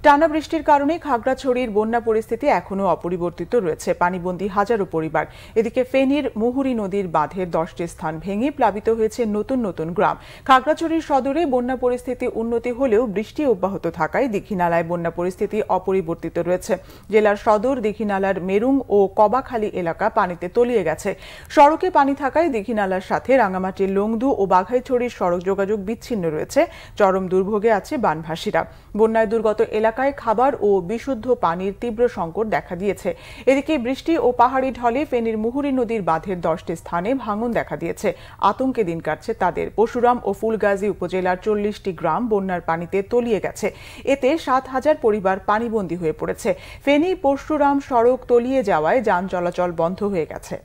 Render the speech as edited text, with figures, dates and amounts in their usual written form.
টানা বৃষ্টির কারণে খাগড়াছড়ির বন্যা পরিস্থিতি এখনো অপরিবর্তিত রয়েছে। পানিবন্দী হাজারো পরিবার। এদিকে ফেনীর মুহুরী নদীর বাঁধের 10টি স্থান ভেঙে প্লাবিত হয়েছে নতুন নতুন গ্রাম। খাগড়াছড়ির সদরে বন্যা পরিস্থিতি উন্নতি হলেও বৃষ্টি অব্যাহত থাকায় দীঘিনালায় বন্যা পরিস্থিতি অপরিবর্তিত রয়েছে। জেলার সদর দীঘিনালার মেরুং ও কবাখালী এলাকা পানিতে তলিয়ে গেছে। সড়কে পানি থাকায় দীঘিনালার সাথে রাঙামাটির লংদু ও বাঘাইছড়ির সড়ক যোগাযোগ বিচ্ছিন্ন রয়েছে। চরম দুর্ভোগে আছে বানভাসীরা। বন্যায় দুর্গত এলাকায় খাবার ও বিশুদ্ধ পানির তীব্র সংকট দেখা দিয়েছে। এদিকে বৃষ্টি ও পাহাড়ি ঢলে ফেনীর মুহুরী নদীর বাঁধের 10টি স্থানে ভাঙন দেখা দিয়েছে। আতঙ্কে দিন কাটছে তাদের। পরশুরাম ও ফুলগাজী উপজেলার 40টি গ্রাম বন্যার পানিতে তলিয়ে গেছে। এতে 7,000 পরিবার পানিবন্দী হয়ে পড়েছে। ফেনী পরশুরাম সড়ক তলিয়ে যাওয়ায় যান চলাচল বন্ধ হয়ে গেছে।